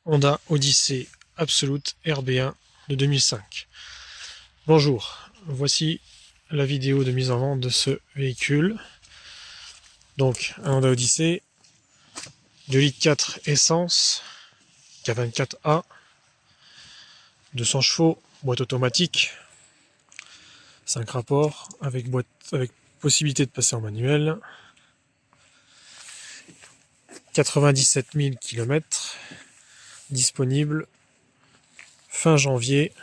Honda Odyssey Absolute RB1 de 2005. Bonjour, voici la vidéo de mise en vente de ce véhicule. Donc un Honda Odyssey 2 litres 4 essence K24A, 200 chevaux, boîte automatique, 5 rapports avec possibilité de passer en manuel, 97 000 km, disponible fin janvier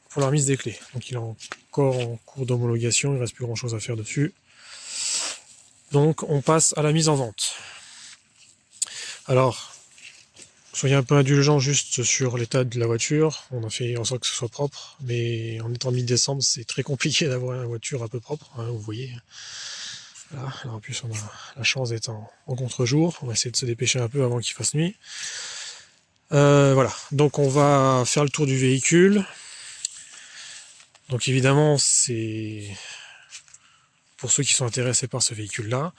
pour la remise des clés. Donc il est encore en cours d'homologation, il ne reste plus grand chose à faire dessus. Donc on passe à la mise en vente. Alors, soyez un peu indulgents juste sur l'état de la voiture. On a fait en sorte que ce soit propre, mais en étant mi-décembre, c'est très compliqué d'avoir une voiture un peu propre, hein, vous voyez. Voilà. Alors, en plus, on a la chance d'être en contre-jour. On va essayer de se dépêcher un peu avant qu'il fasse nuit. Voilà, donc on va faire le tour du véhicule. Donc évidemment, c'est pour ceux qui sont intéressés par ce véhicule-là.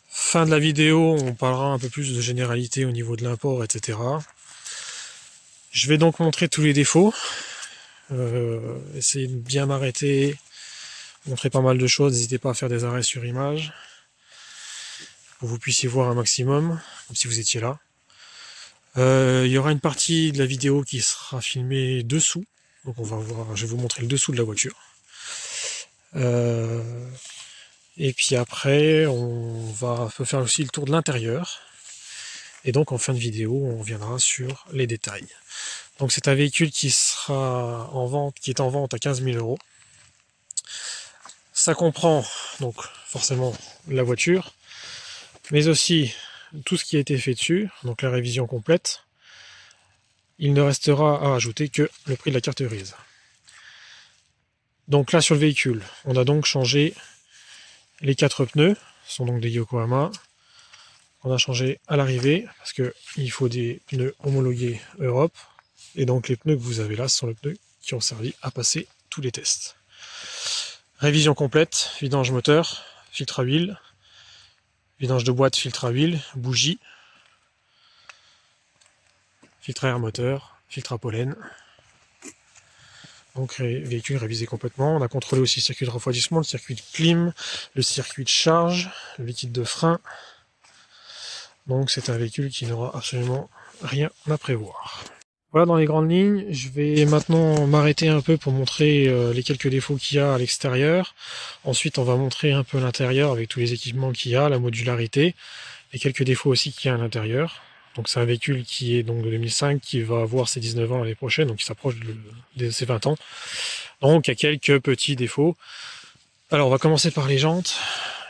Fin de la vidéo, on parlera un peu plus de généralité au niveau de l'import, etc. Je vais donc montrer tous les défauts, essayer de bien m'arrêter, montrer pas mal de choses, n'hésitez pas à faire des arrêts sur image, pour que vous puissiez voir un maximum, comme si vous étiez là. Il y aura une partie de la vidéo qui sera filmée dessous, donc on va voir, je vais vous montrer le dessous de la voiture. Et puis après, on peut faire aussi le tour de l'intérieur. Et donc en fin de vidéo, on reviendra sur les détails. Donc c'est un véhicule qui sera en vente, qui est en vente à 15 000 €. Ça comprend donc forcément la voiture, mais aussi tout ce qui a été fait dessus, donc la révision complète. Il ne restera à ajouter que le prix de la carte grise. Donc là sur le véhicule, on a donc changé les 4 pneus, ce sont donc des Yokohama. On a changé à l'arrivée parce qu'il faut des pneus homologués Europe. Et donc les pneus que vous avez là, ce sont les pneus qui ont servi à passer tous les tests. Révision complète, vidange moteur, filtre à huile, vidange de boîte, filtre à huile, bougie, filtre à air moteur, filtre à pollen. Donc véhicule révisé complètement. On a contrôlé aussi le circuit de refroidissement, le circuit de clim, le circuit de charge, le liquide de frein. Donc c'est un véhicule qui n'aura absolument rien à prévoir. Voilà dans les grandes lignes. Je vais maintenant m'arrêter un peu pour montrer les quelques défauts qu'il y a à l'extérieur. Ensuite on va montrer un peu l'intérieur avec tous les équipements qu'il y a, la modularité, les quelques défauts aussi qu'il y a à l'intérieur. Donc c'est un véhicule qui est donc de 2005, qui va avoir ses 19 ans l'année prochaine, donc il s'approche de ses 20 ans. Donc il y a quelques petits défauts. Alors on va commencer par les jantes.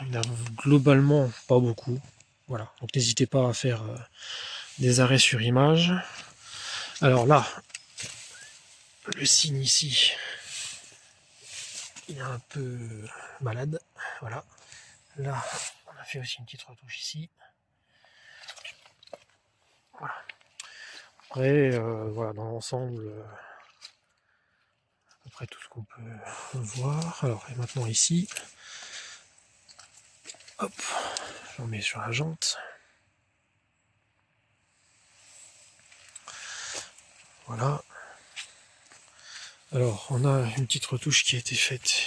Il n'y en a globalement pas beaucoup. Voilà, donc n'hésitez pas à faire des arrêts sur image. Alors là, le signe ici, il est un peu malade. Voilà. Là, on a fait aussi une petite retouche ici. Voilà. Après, voilà, dans l'ensemble, à peu près tout ce qu'on peut voir. Alors, et maintenant ici, hop, j'en mets sur la jante. Voilà. Alors, on a une petite retouche qui a été faite.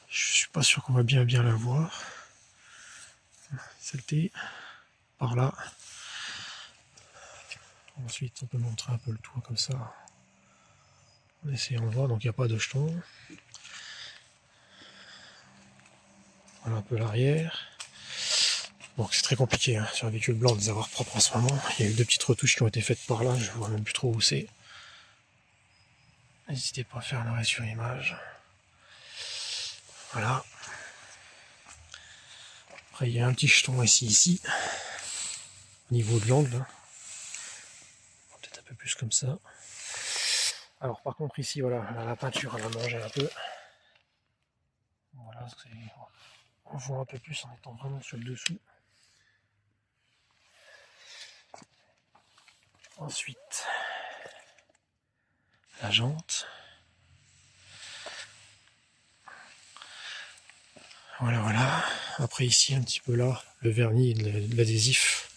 Je suis pas sûr qu'on va bien la voir. Saleté. Par là. Ensuite, on peut montrer un peu le toit comme ça. En essayant de voir, donc il n'y a pas de jeton. Voilà un peu l'arrière. Bon, c'est très compliqué hein, sur un véhicule blanc de les avoir propres en ce moment. Il y a eu deux petites retouches qui ont été faites par là, je vois même plus trop où c'est. N'hésitez pas à faire un arrêt sur image. Voilà. Après, il y a un petit jeton ici, au niveau de l'angle. Peut-être un peu plus comme ça. Alors, par contre, ici, voilà, la peinture, elle a mangé un peu. Voilà, on voit un peu plus en étant vraiment sur le dessous. Ensuite, la jante. Voilà. Après ici, un petit peu là, le vernis et de l'adhésif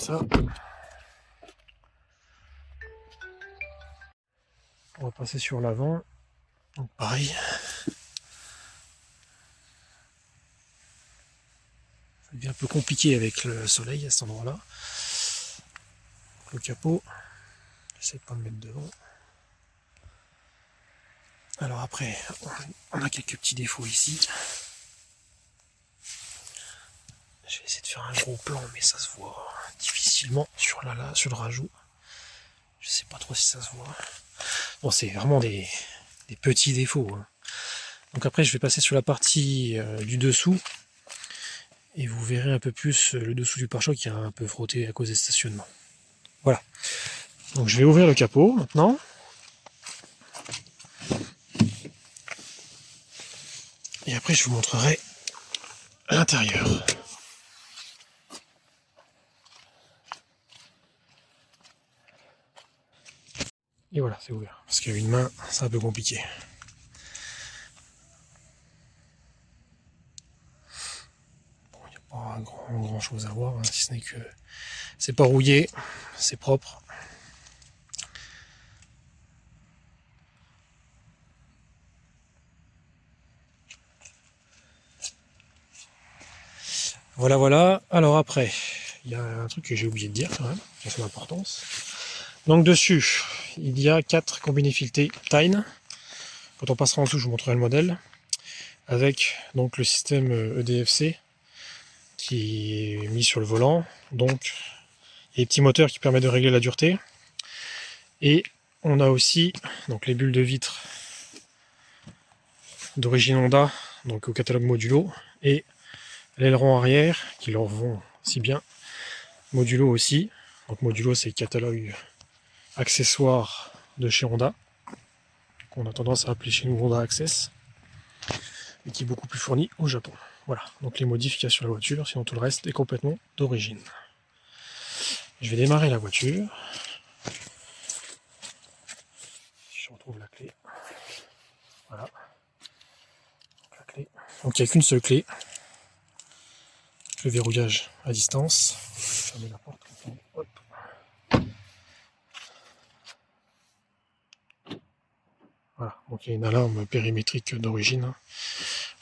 ça. On va passer sur l'avant. Donc pareil. Ça devient un peu compliqué avec le soleil à cet endroit-là. Le capot. J'essaie de pas me mettre devant. Alors après, on a quelques petits défauts ici. Je vais essayer de faire un gros plan, mais ça se voit difficilement sur sur le rajout. Je sais pas trop si ça se voit. Bon, c'est vraiment des petits défauts. Hein. Donc après, je vais passer sur la partie du dessous. Et vous verrez un peu plus le dessous du pare-choc qui a un peu frotté à cause des stationnements. Voilà. Donc je vais ouvrir le capot maintenant. Et après, je vous montrerai l'intérieur. Et voilà, c'est ouvert. Parce qu'à une main, c'est un peu compliqué. Bon, il n'y a pas grand chose à voir, hein, si ce n'est que c'est pas rouillé, c'est propre. Voilà, voilà. Alors après, il y a un truc que j'ai oublié de dire quand même, qui a son importance. Donc dessus, il y a 4 combinés filetés Tyne. Quand on passera en dessous, je vous montrerai le modèle. Avec donc le système EDFC qui est mis sur le volant. Donc, il y a des petits moteurs qui permettent de régler la dureté. Et on a aussi donc les bulles de vitre d'origine Honda, donc au catalogue modulo, et l'aileron arrière qui leur vont si bien modulo aussi. Donc modulo, c'est le catalogue accessoire de chez Honda, qu'on a tendance à appeler chez nous Honda Access, et qui est beaucoup plus fourni au Japon. Voilà, donc les modifs qu'il y a sur la voiture, sinon tout le reste est complètement d'origine. Je vais démarrer la voiture. Je retrouve la clé. Voilà. La clé. Donc il n'y a qu'une seule clé. Le verrouillage à distance. Fermer la porte. Hop. Voilà, donc il y a une alarme périmétrique d'origine.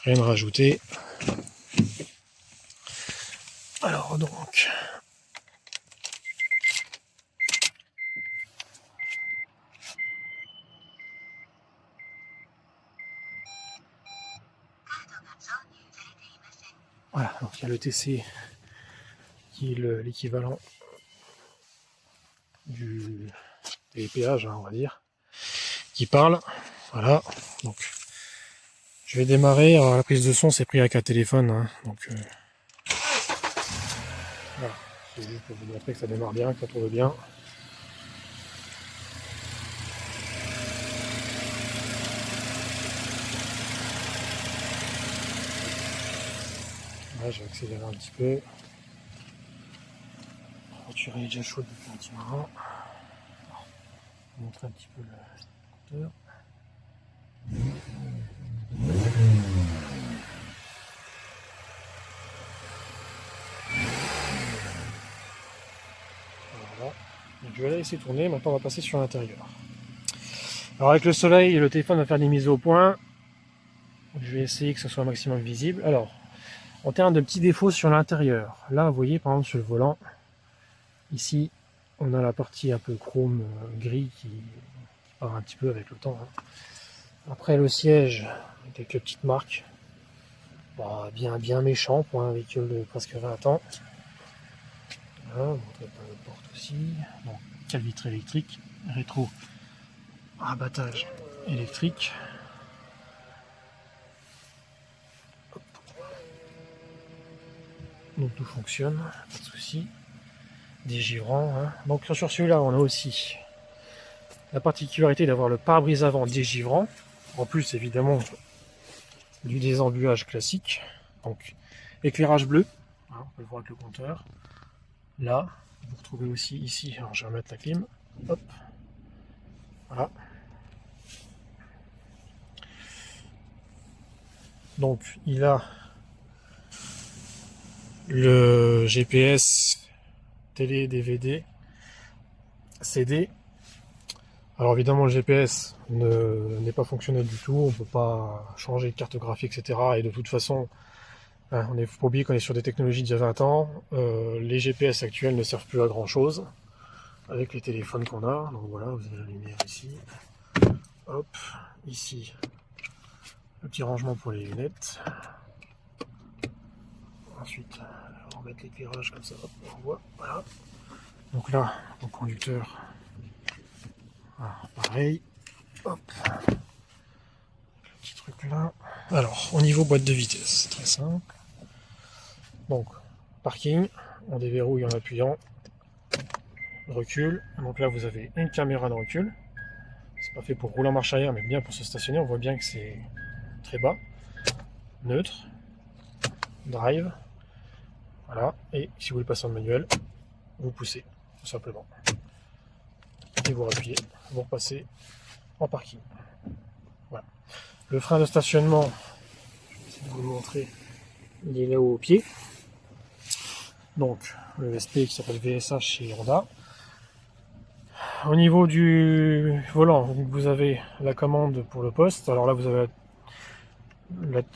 Rien de rajouter. Alors donc. Voilà, donc il y a le TC qui est l'équivalent des péages, hein, on va dire, qui parle. Voilà, donc je vais démarrer. Alors la prise de son c'est pris avec un téléphone, hein, donc voilà, c'est juste pour vous montrer que ça démarre bien, que ça tourne bien. Là, je vais accélérer un petit peu. La voiture est déjà chaude depuis un petit moment. Je vais vous montrer un petit peu le compteur. Voilà. Donc, je vais la laisser tourner. Maintenant, on va passer sur l'intérieur. Alors, avec le soleil, le téléphone va faire des mises au point. Je vais essayer que ce soit un maximum visible. Alors, en termes de petits défauts sur l'intérieur, là, vous voyez, par exemple, sur le volant, ici, on a la partie un peu chrome gris qui part un petit peu avec le temps. Hein. Après, le siège, quelques petites marques. Bon, bien méchant pour un véhicule de presque 20 ans. Voilà, on montrer pas de porte aussi. Bon, cale vitre électrique, rétro, rabattage électrique. Hop. Donc tout fonctionne, pas de souci. Des givrants. Hein. Donc sur celui-là, on a aussi la particularité d'avoir le pare-brise avant dégivrant. En plus, évidemment, du désembuage classique. Donc éclairage bleu, hein, on peut le voir avec le compteur. Là, vous retrouvez aussi ici, alors je vais remettre la clim. Hop. Voilà. Donc il a le GPS télé, DVD, CD. Alors évidemment le GPS n'est pas fonctionnel du tout, on ne peut pas changer de carte graphique, etc. Et de toute façon, hein, faut pas oublier qu'on est sur des technologies d'il y a 20 ans, les GPS actuels ne servent plus à grand chose avec les téléphones qu'on a. Donc voilà, vous avez la lumière ici. Hop, ici, le petit rangement pour les lunettes. Ensuite, on va mettre l'éclairage comme ça, hop, on voit, voilà. Donc là, mon conducteur, voilà, pareil, hop, le petit truc là. Alors, au niveau boîte de vitesse, c'est très simple. Donc, parking, on déverrouille en appuyant, recul. Donc là, vous avez une caméra de recul. C'est pas fait pour rouler en marche arrière, mais bien pour se stationner. On voit bien que c'est très bas. Neutre, drive, voilà. Et si vous voulez passer en manuel, vous poussez, tout simplement. Et vous appuyez, vous repassez en parking. Voilà. Le frein de stationnement, je vais essayer de vous le montrer, il est là-haut au pied. Donc, le SP qui s'appelle VSH chez Honda. Au niveau du volant, vous avez la commande pour le poste. Alors là, vous avez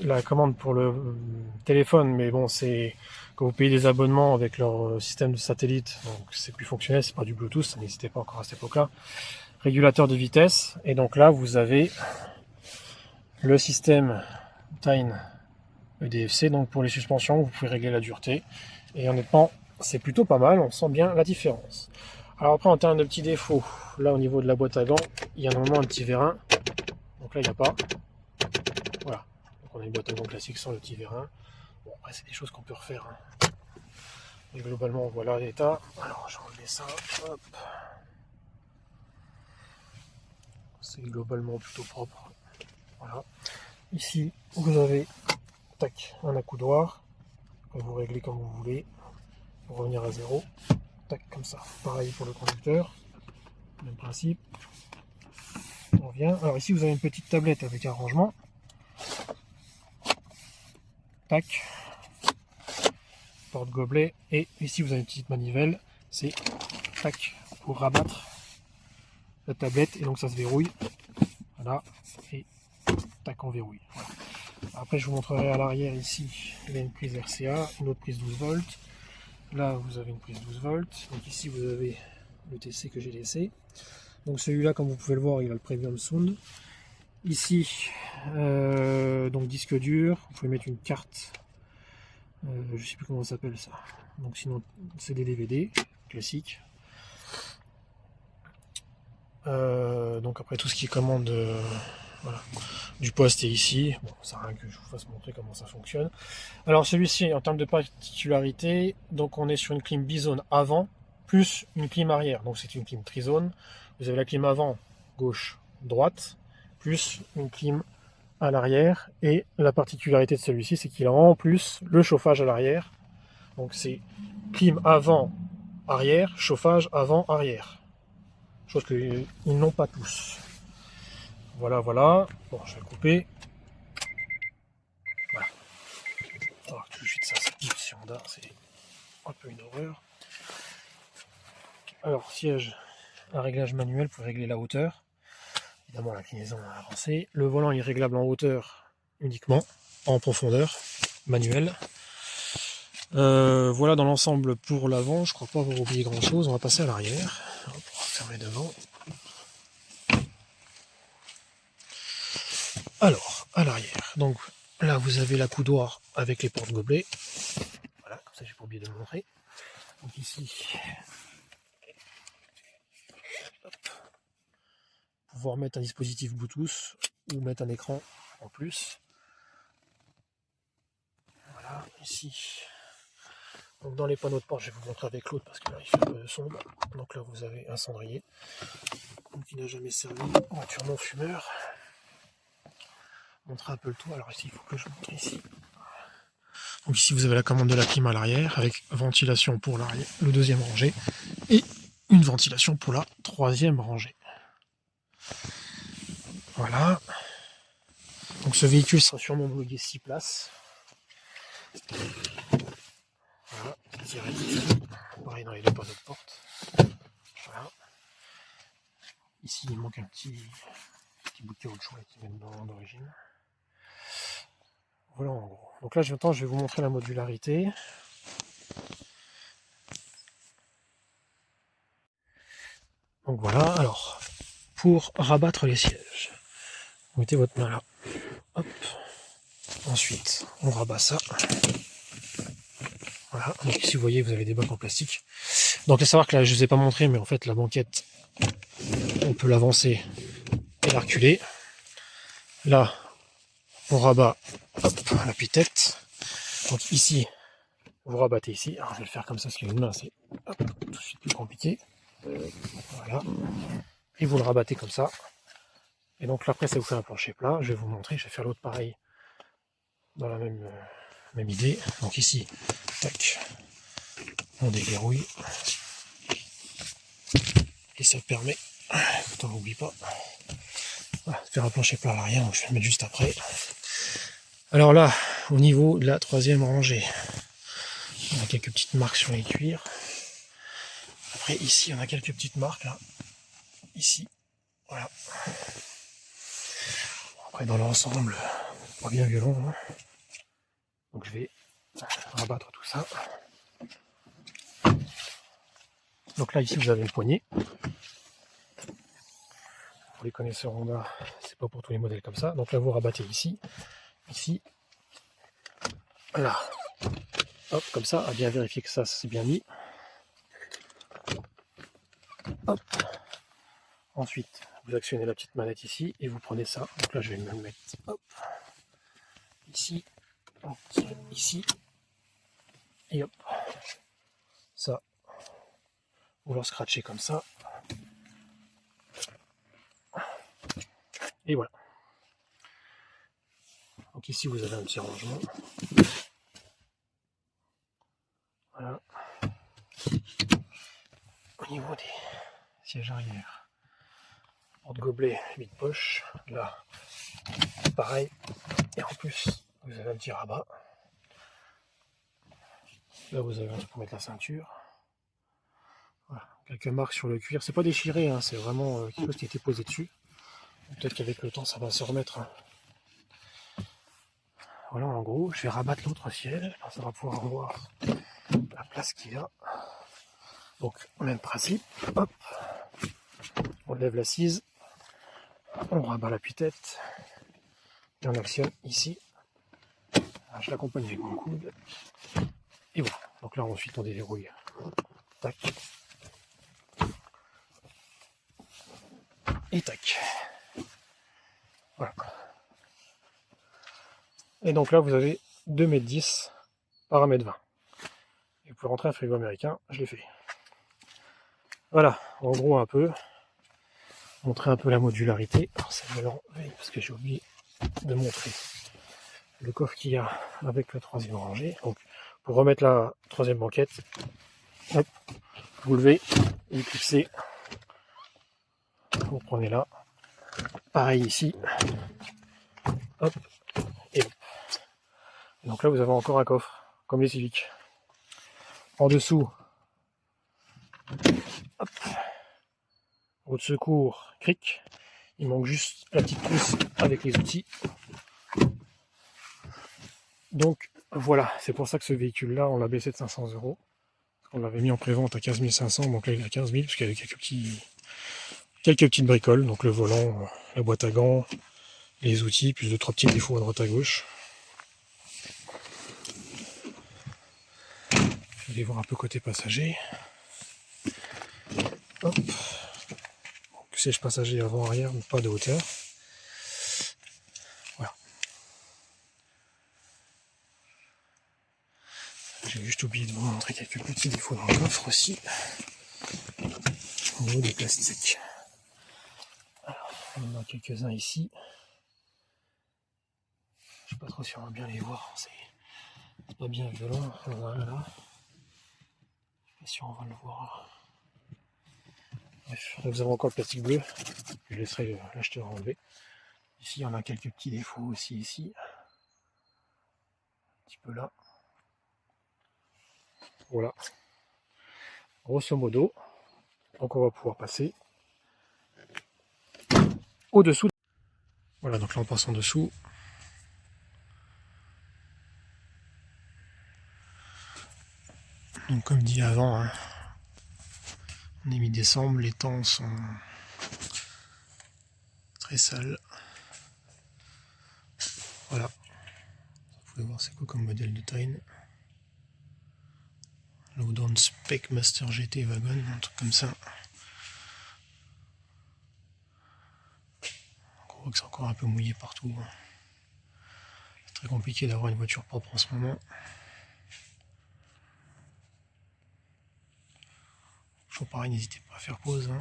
la commande pour le téléphone, mais bon, c'est quand vous payez des abonnements avec leur système de satellite, donc c'est plus fonctionnel, c'est pas du Bluetooth, ça n'existait pas encore à cette époque-là. Régulateur de vitesse, et donc là, vous avez le système Tyne EDFC, donc pour les suspensions, vous pouvez régler la dureté, et honnêtement, c'est plutôt pas mal, on sent bien la différence. Alors après, en termes de petits défauts, là au niveau de la boîte à gants, il y a normalement un petit vérin, donc là il n'y a pas. Voilà, donc on a une boîte à gants classique sans le petit vérin. Bon, après c'est des choses qu'on peut refaire. Hein. Mais globalement, voilà l'état. Alors je vais enlever ça, hop. C'est globalement plutôt propre. Voilà. Ici, vous avez tac, un accoudoir. Vous réglez comme vous voulez pour revenir à zéro. Tac, comme ça. Pareil pour le conducteur. Même principe. On revient. Alors ici, vous avez une petite tablette avec un rangement. Tac. Porte-gobelet. Et ici, vous avez une petite manivelle. C'est tac pour rabattre la tablette. Et donc, ça se verrouille. Voilà. Et tac, on verrouille. Voilà. Après, je vous montrerai à l'arrière ici. Il y a une prise RCA, une autre prise 12 volts. Là, vous avez une prise 12 volts. Donc ici, vous avez le TC que j'ai laissé. Donc celui-là, comme vous pouvez le voir, il a le Premium Sound. Ici, donc disque dur. Vous pouvez mettre une carte. Je ne sais plus comment ça s'appelle ça. Donc sinon, c'est des DVD classiques. Donc après, tout ce qui est commande voilà, du poste est ici. Bon, ça sert à rien que je vous fasse montrer comment ça fonctionne. Alors celui-ci, en termes de particularité, donc on est sur une clim bizone avant, plus une clim arrière. Donc c'est une clim trizone. Vous avez la clim avant, gauche, droite, plus une clim à l'arrière. Et la particularité de celui-ci, c'est qu'il a en plus le chauffage à l'arrière. Donc c'est clim avant, arrière, chauffage avant, arrière. Chose qu'ils n'ont pas tous. Voilà, voilà. Bon, je vais couper. Voilà. Alors, tout de suite, ça pique sur Honda, c'est un peu une horreur. Alors, siège à réglage manuel pour régler la hauteur. Évidemment, l'inclinaison avancée. Le volant est réglable en hauteur uniquement, en profondeur, manuel. Voilà dans l'ensemble pour l'avant. Je crois pas avoir oublié grand chose. On va passer à l'arrière. On va fermer devant. Alors, à l'arrière. Donc là, vous avez l'accoudoir avec les porte-gobelets. Voilà, comme ça, j'ai pas oublié de le montrer. Donc ici, hop, pouvoir mettre un dispositif Bluetooth ou mettre un écran en plus. Voilà, ici. Donc dans les panneaux de porte, je vais vous montrer avec l'autre parce que là, il fait un peu sombre. Donc là, vous avez un cendrier. Donc il n'a jamais servi. Voiture non fumeur. Montrer un peu le toit. Alors ici, il faut que je montre ici. Donc ici, vous avez la commande de la clim à l'arrière avec ventilation pour l'arrière, le deuxième rangée, et une ventilation pour la troisième rangée. Voilà. Donc ce véhicule sera sûrement homologué 6 places. Voilà, direct. pareil dans les deux panneaux de porte. Voilà. Ici, il manque un petit bout de caoutchouc qui vient d'origine. Voilà en gros. Donc là, je vais vous montrer la modularité. Donc voilà, alors, pour rabattre les sièges, vous mettez votre main là. Hop. Ensuite, on rabat ça. Voilà, donc ici vous voyez, vous avez des bacs en plastique. Donc à savoir que là, je ne vous ai pas montré, mais en fait la banquette, on peut l'avancer et la reculer. Là, on rabat la tête. Donc ici, vous rabattez ici. Alors je vais le faire comme ça, parce qu'il y a une main, c'est tout de suite plus compliqué. Voilà. Et vous le rabattez comme ça. Et donc là, après, ça vous fait un plancher plat. Je vais vous montrer, je vais faire l'autre pareil dans la même idée. Donc ici, tac, on déverrouille. Et ça permet, on n'oublie pas, voilà, de faire un plancher plat à l'arrière, donc je vais le mettre juste après. Alors là, au niveau de la troisième rangée, on a quelques petites marques sur les cuirs. Après ici, on a quelques petites marques là. Ici, voilà. Après dans l'ensemble, pas bien violent. Hein. Donc je vais rabattre tout ça. Donc là ici vous avez le poignet. Pour les connaisseurs Honda, c'est pas pour tous les modèles comme ça. Donc là vous rabattez ici, là. Hop, comme ça, à bien vérifier que ça c'est bien mis. Hop. Ensuite, vous actionnez la petite manette ici et vous prenez ça. Donc là je vais me le mettre hop, ici, ici, et hop. Ça, vous le scratchez comme ça. Et voilà. Donc ici vous avez un petit rangement. Voilà. Au niveau des sièges arrière, porte-gobelet, vide-poche. Là, pareil. Et en plus, vous avez un petit rabat. Là vous avez un truc pour mettre la ceinture. Voilà. Quelques marques sur le cuir. C'est pas déchiré, hein, c'est vraiment quelque chose qui a été posé dessus. Peut-être qu'avec le temps ça va se remettre. Hein. Voilà en gros, je vais rabattre l'autre siège, ça va pouvoir voir la place qu'il y a. Donc même principe, hop, on lève l'assise, on rabat l'appui-tête et on actionne ici. Alors, je l'accompagne avec mon coude. Et voilà, donc là ensuite on déverrouille. Tac. Et tac. Voilà. Et donc là vous avez 2,10 m par 1,20 m. Et vous pouvez rentrer un frigo américain, je l'ai fait. Voilà, en gros un peu. Montrer un peu la modularité. Alors ça va l'enlever parce que j'ai oublié de montrer le coffre qu'il y a avec la troisième rangée. Donc pour remettre la troisième banquette, hop, vous levez, vous clipsez, vous prenez là. Pareil ici. Hop, et hop. Donc là vous avez encore un coffre, comme les Civic. En dessous, hop, roue de secours, cric. Il manque juste la petite trousse avec les outils. Donc voilà, c'est pour ça que ce véhicule-là, on l'a baissé de 500 €. On l'avait mis en prévente à 15 500, donc là il est à 15 000, parce qu'il y avait quelques petites bricoles, donc le volant, la boîte à gants, les outils, plus 2-3 petits défauts à droite à gauche. Je vais voir un peu côté passager. Hop. Donc, siège passager avant-arrière, mais pas de hauteur. Voilà. J'ai juste oublié de vous montrer quelques petits défauts dans le coffre aussi. Au niveau des plastiques. Alors, on en a quelques-uns ici. Je sais pas trop si on va bien les voir. C'est pas bien violent. On en a un là. Je sais pas si on va le voir. Bref, là vous avez encore le plastique bleu. Je laisserai l'acheteur enlever. Ici, on a quelques petits défauts aussi ici. Un petit peu là. Voilà. grosso modo. Donc on va pouvoir passer au-dessous. Voilà, donc là on passe en dessous. Donc comme dit avant, hein, on est mi-décembre, les temps sont très sales. Voilà. Vous pouvez voir c'est quoi comme modèle de Tyne. Lowdown Spec Master GT Wagon, un truc comme ça. On voit que c'est encore un peu mouillé partout. C'est très compliqué d'avoir une voiture propre en ce moment. Toujours pareil, n'hésitez pas à faire pause. Hein.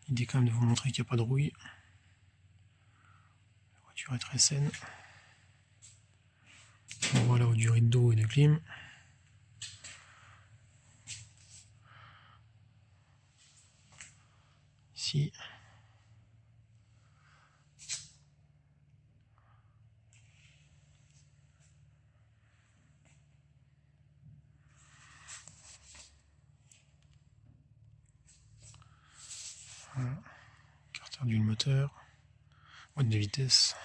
L'idée quand même de vous montrer qu'il n'y a pas de rouille. La voiture est très saine. On voit là aux durées d'eau et de clim. Ici. Voilà. Carter d'huile moteur. Boîte de vitesse.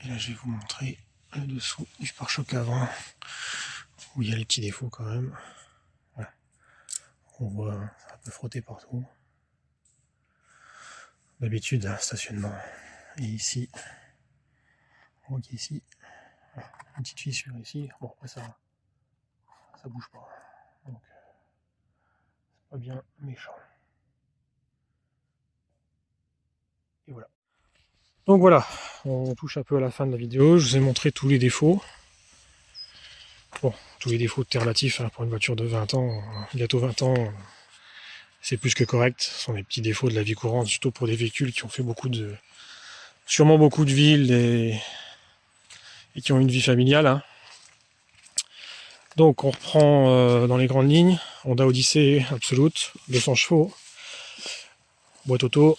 Et là je vais vous montrer le dessous du pare-choc avant, où il y a les petits défauts quand même. Voilà. On voit, ça peut frotter partout. D'habitude, un stationnement. Et ici, on voit qu'ici, une petite fissure ici. Bon, après ça bouge pas. Donc, c'est pas bien méchant. Et voilà. Donc voilà, on touche un peu à la fin de la vidéo. Je vous ai montré tous les défauts. Bon, tous les défauts de relatifs hein, pour une voiture de 20 ans, bientôt 20 ans, c'est plus que correct. Ce sont des petits défauts de la vie courante, surtout pour des véhicules qui ont fait sûrement beaucoup de villes et qui ont une vie familiale. Hein. Donc on reprend dans les grandes lignes. Honda Odyssey Absolute, 200 chevaux, boîte auto,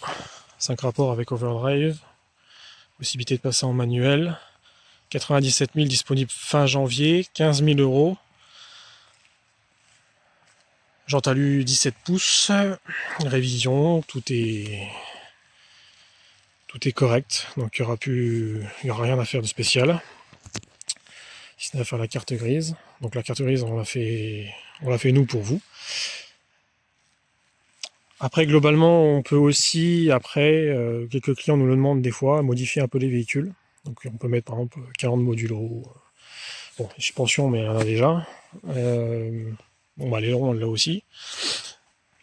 5 rapports avec overdrive, possibilité de passer en manuel, 97 000 disponible fin janvier, 15 000 €. Jante alu 17 pouces, révision, tout est correct, donc il n'y aura rien à faire de spécial. Si ce n'est à faire la carte grise. Donc la carte grise, on l'a fait nous pour vous. Après, globalement, on peut aussi, quelques clients nous le demandent des fois, modifier un peu les véhicules. Donc on peut mettre par exemple 40 modulos. Bon, suspension, mais il y en a déjà. Bon, bah, l'aileron, on l'a aussi.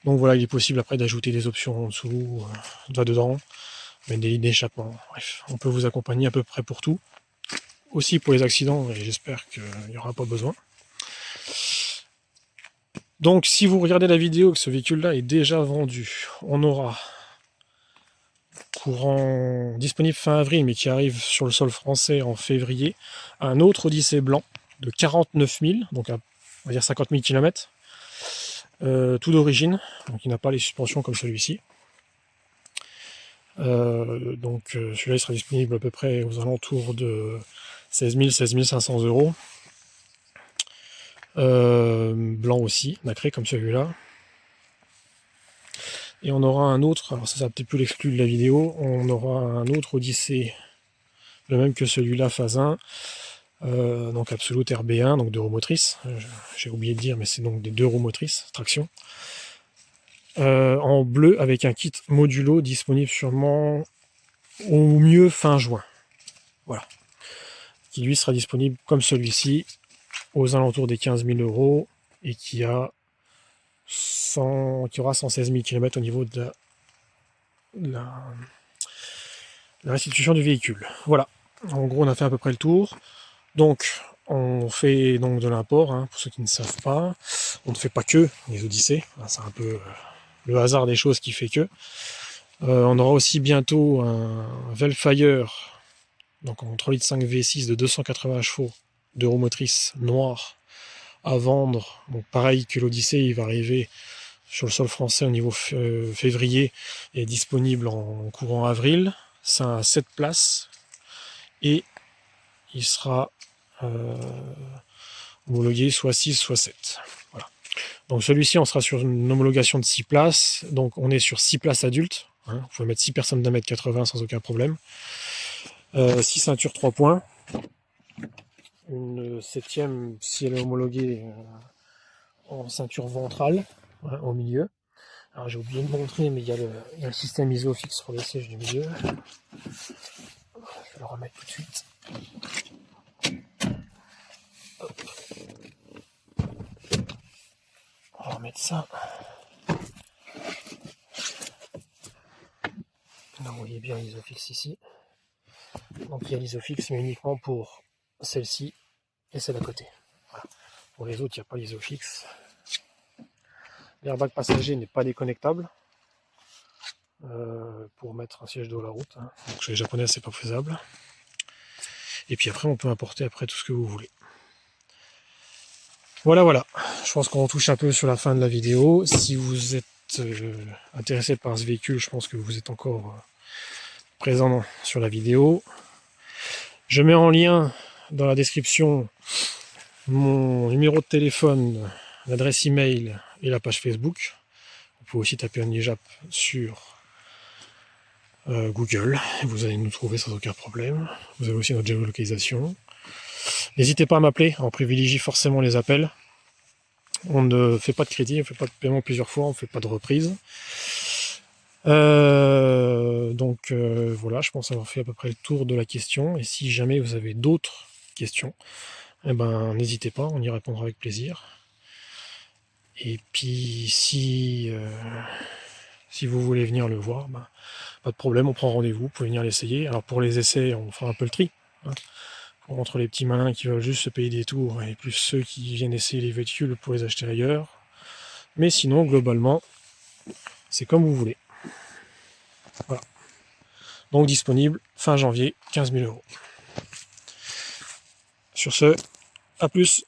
Donc voilà, il est possible après d'ajouter des options en dessous, dedans, mettre des lignes d'échappement. Bref, on peut vous accompagner à peu près pour tout. Aussi pour les accidents, et j'espère qu'il n'y aura pas besoin. Donc si vous regardez la vidéo que ce véhicule-là est déjà vendu, on aura courant disponible fin avril, mais qui arrive sur le sol français en février, un autre Odyssey blanc de 49 000, donc on va dire 50 000 km, tout d'origine, donc il n'a pas les suspensions comme celui-ci. Donc celui-là il sera disponible à peu près aux alentours de 16 000, 16 500 €. Blanc aussi, nacré comme celui-là. Et on aura un autre, alors ça sera peut-être plus l'exclu de la vidéo, on aura un autre Odyssey, le même que celui-là, phase 1, donc Absolute RB1, donc 2 roues motrices, j'ai oublié de dire, mais c'est donc des 2 roues motrices, traction, en bleu avec un kit modulo disponible sûrement au mieux fin juin. Voilà. Qui lui sera disponible comme celui-ci, aux alentours des 15 000 € et qui aura 116 000 km au niveau de la restitution du véhicule. Voilà, en gros on a fait à peu près le tour. Donc on fait donc de l'import, hein, pour ceux qui ne savent pas. On ne fait pas que les Odyssey, c'est un peu le hasard des choses qui fait que. On aura aussi bientôt un Velfire, donc en 3,5 litres V6 de 280 chevaux, de roues motrices noires à vendre. Donc pareil que l'Odyssey, il va arriver sur le sol français au niveau février est disponible en courant avril. C'est un 7 places et il sera homologué soit 6 soit 7. Voilà. Donc celui-ci on sera sur une homologation de 6 places, donc on est sur 6 places adultes, hein. Vous pouvez mettre 6 personnes d'1m80 sans aucun problème. 6 ceintures 3 points, une 7e si elle est homologuée en ceinture ventrale, hein, au milieu. Alors j'ai oublié de montrer, mais il y a le système ISOFIX sur le siège du milieu. Je vais le remettre tout de suite. Hop. On va remettre ça. Là, vous voyez bien l'ISOFIX ici. Donc il y a l'ISOFIX, mais uniquement pour celle-ci et celle à côté. Voilà. Pour les autres, il n'y a pas l'ISOFIX. L'airbag passager n'est pas déconnectable pour mettre un siège dos à la route. Hein. Donc chez les japonais, c'est pas faisable. Et puis après, on peut importer après tout ce que vous voulez. Voilà. Je pense qu'on touche un peu sur la fin de la vidéo. Si vous êtes intéressé par ce véhicule, je pense que vous êtes encore présent sur la vidéo. Je mets en lien dans la description mon numéro de téléphone, l'adresse email et la page Facebook. Vous pouvez aussi taper OmniJap sur Google. Vous allez nous trouver sans aucun problème. Vous avez aussi notre géolocalisation. N'hésitez pas à m'appeler. On privilégie forcément les appels. On ne fait pas de crédit, on ne fait pas de paiement plusieurs fois, on ne fait pas de reprise. Voilà, je pense avoir fait à peu près le tour de la question. Et si jamais vous avez d'autres questions, eh ben, n'hésitez pas, on y répondra avec plaisir. Et puis si vous voulez venir le voir, ben, pas de problème, on prend rendez-vous, vous pouvez venir l'essayer. Alors pour les essais, on fera un peu le tri. Hein. Entre les petits malins qui veulent juste se payer des tours et plus ceux qui viennent essayer les véhicules pour les acheter ailleurs. Mais sinon, globalement, c'est comme vous voulez. Voilà. Donc disponible fin janvier, 15 000 €. Sur ce, à plus.